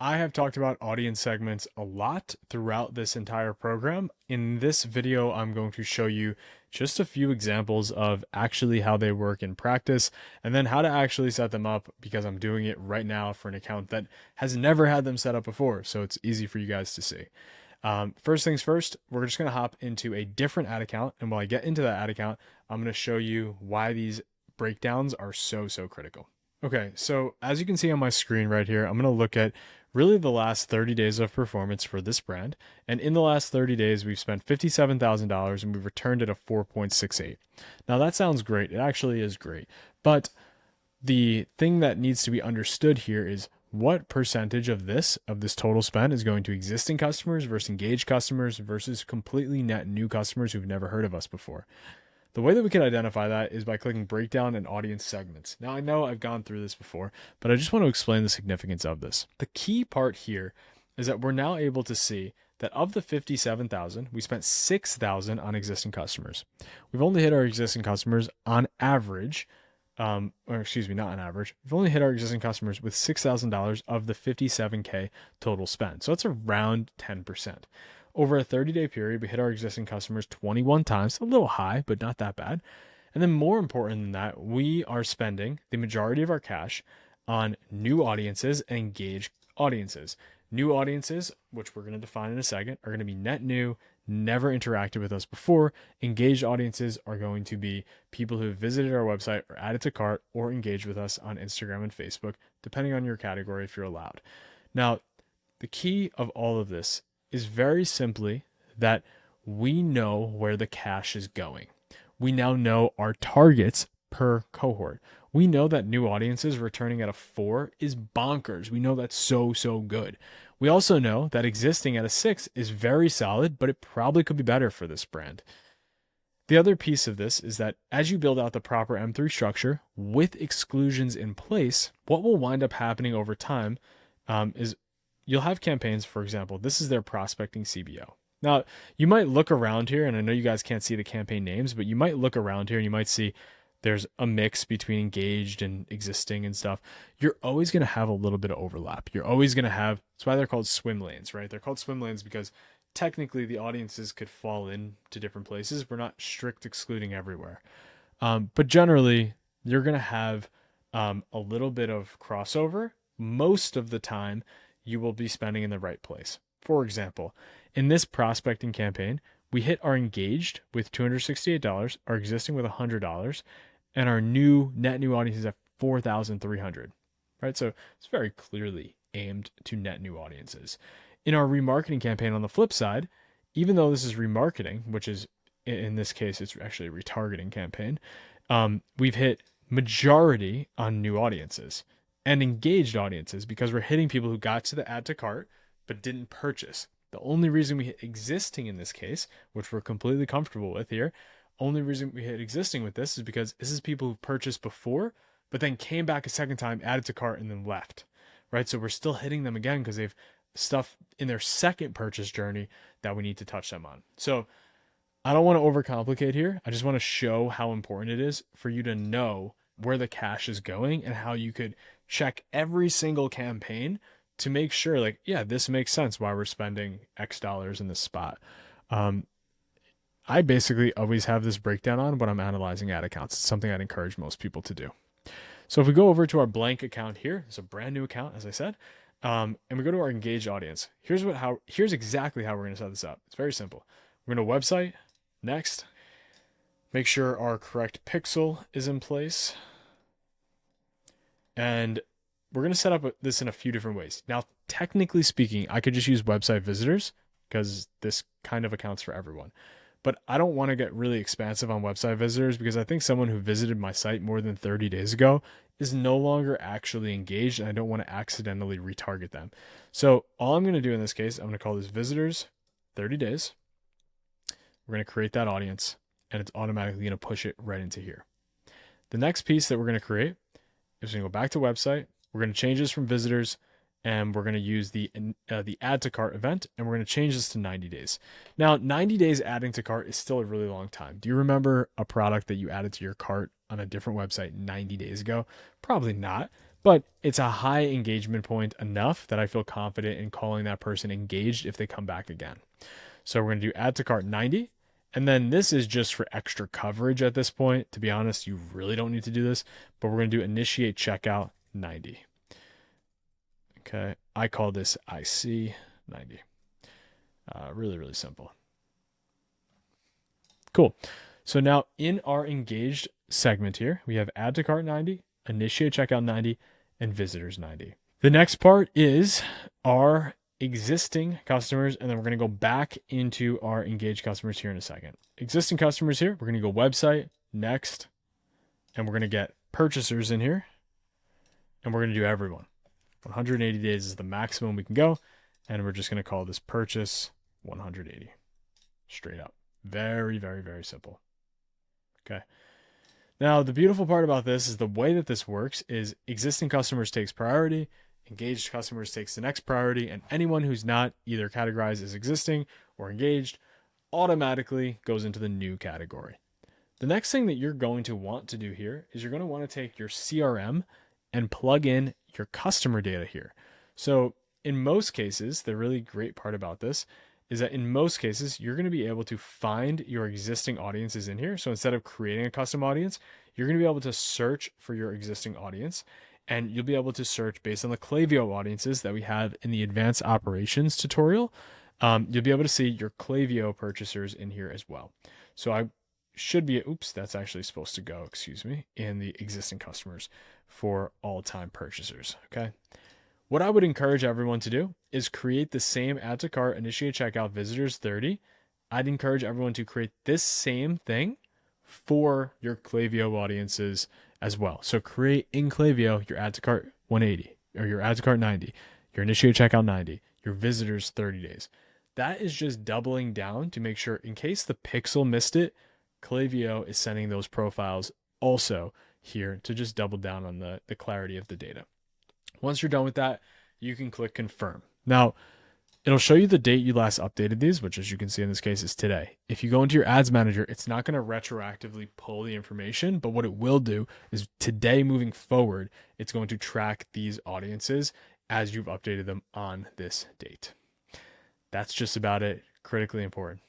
I have talked about audience segments a lot throughout this entire program. In this video, I'm going to show you just a few examples of actually how they work in practice and then how to actually set them up because I'm doing it right now for an account that has never had them set up before. So it's easy for you guys to see. First things first, we're just going to hop into a different ad account. And while I get into that ad account, I'm going to show you why these breakdowns are so critical. Okay, so as you can see on my screen right here, I'm going to look at really the last 30 days of performance for this brand. And in the last 30 days, we've spent $57,000 and we've returned at a 4.68. Now that sounds great. It actually is great. But the thing that needs to be understood here is what percentage of this total spend is going to existing customers versus engaged customers versus completely net new customers who've never heard of us before. The way that we can identify that is by clicking breakdown and audience segments. Now, I know I've gone through this before, but I just want to explain the significance of this. The key part here is that we're now able to see that of the 57,000, we spent 6,000 on existing customers. We've only hit our existing customers on average, or excuse me, not on average. We've only hit our existing customers with $6,000 of the 57K total spend. So that's around 10%. Over a 30-day period, we hit our existing customers 21 times, a little high, but not that bad. And then more important than that, we are spending the majority of our cash on new audiences and engaged audiences. New audiences, which we're going to define in a second, are going to be net new, never interacted with us before. Engaged audiences are going to be people who have visited our website or added to cart or engaged with us on Instagram and Facebook, depending on your category if you're allowed. Now, the key of all of this is very simply that we know where the cash is going. We now know our targets per cohort. We know that new audiences returning at a 4 is bonkers. We know that's so good. We also know that existing at a 6 is very solid, but it probably could be better for this brand. The other piece of this is that as you build out the proper M3 structure with exclusions in place, what will wind up happening over time is you'll have campaigns, for example, this is their prospecting CBO. Now, you might look around here, and I know you guys can't see the campaign names, but you might look around here and you might see there's a mix between engaged and existing and stuff. You're always going to have a little bit of overlap. You're always going to have, that's why they're called swim lanes, right? They're called swim lanes because technically the audiences could fall into different places. We're not strict excluding everywhere. But generally, you're going to have a little bit of crossover. Most of the time, you will be spending in the right place. For example, in this prospecting campaign, we hit our engaged with $268, our existing with $100, and our net new audience is at 4,300, right? So it's very clearly aimed to net new audiences. In our remarketing campaign on the flip side, even though this is remarketing, which is in this case, it's actually a retargeting campaign, we've hit majority on new audiences and engaged audiences because we're hitting people who got to the add to cart but didn't purchase. The only reason we hit existing in this case, which we're completely comfortable with here, only reason we hit existing with this is because this is people who purchased before but then came back a second time, added to cart, and then left, right? So we're still hitting them again because they've stuff in their second purchase journey that we need to touch them on. So I don't want to overcomplicate here. I just want to show how important it is for you to know where the cash is going and how you could check every single campaign to make sure, like, yeah, this makes sense why we're spending X dollars in this spot. I basically always have this breakdown on when I'm analyzing ad accounts. It's something I'd encourage most people to do. So if we go over to our blank account here, it's a brand new account, as I said, and we go to our engaged audience. Here's exactly how we're going to set this up. It's very simple. We're going to website, next, make sure our correct pixel is in place. And we're going to set up this in a few different ways. Now, technically speaking, I could just use website visitors because this kind of accounts for everyone. But I don't want to get really expansive on website visitors because I think someone who visited my site more than 30 days ago is no longer actually engaged, and I don't want to accidentally retarget them. So all I'm going to do in this case, I'm going to call this visitors 30 days. We're going to create that audience, and it's automatically going to push it right into here. The next piece that we're going to create is going to go back to website. We're going to change this from visitors, and we're going to use the add to cart event, and we're going to change this to 90 days. Now, 90 days adding to cart is still a really long time. Do you remember a product that you added to your cart on a different website 90 days ago? Probably not, but it's a high engagement point enough that I feel confident in calling that person engaged if they come back again. So we're going to do add to cart 90. And then this is just for extra coverage at this point. To be honest, you really don't need to do this, but we're going to do initiate checkout 90. Okay. I call this IC 90. Really, really simple. Cool. So now in our engaged segment here, we have add to cart 90, initiate checkout 90, and visitors 90. The next part is our existing customers, and then we're going to go back into our engaged customers here in a second. Existing customers here, we're going to go website, next, and we're going to get purchasers in here, and we're going to do everyone. 180 days is the maximum we can go, and we're just going to call this purchase 180. Straight up. Very, very, very simple. Okay. Now, the beautiful part about this is the way that this works is existing customers takes priority, engaged customers takes the next priority, and anyone who's not either categorized as existing or engaged automatically goes into the new category. The next thing that you're going to want to do here is you're going to want to take your CRM and plug in your customer data here. So in most cases, the really great part about this is that in most cases, you're going to be able to find your existing audiences in here. So instead of creating a custom audience, you're going to be able to search for your existing audience, and you'll be able to search based on the Klaviyo audiences that we have in the advanced operations tutorial. You'll be able to see your Klaviyo purchasers in here as well. So I should be, oops, that's actually supposed to go, excuse me, in the existing customers for all-time purchasers, okay? What I would encourage everyone to do is create the same add to cart, initiate checkout, visitors 30. I'd encourage everyone to create this same thing for your Klaviyo audiences as well. So create in Klaviyo your add to cart 180 or your add to cart 90, your initiate checkout 90, your visitors 30 days. That is just doubling down to make sure in case the pixel missed it, Klaviyo is sending those profiles also here to just double down on the clarity of the data. Once you're done with that, you can click confirm. Now, it'll show you the date you last updated these, which as you can see in this case is today. If you go into your ads manager, it's not going to retroactively pull the information, but what it will do is today moving forward, it's going to track these audiences as you've updated them on this date. That's just about it. Critically important.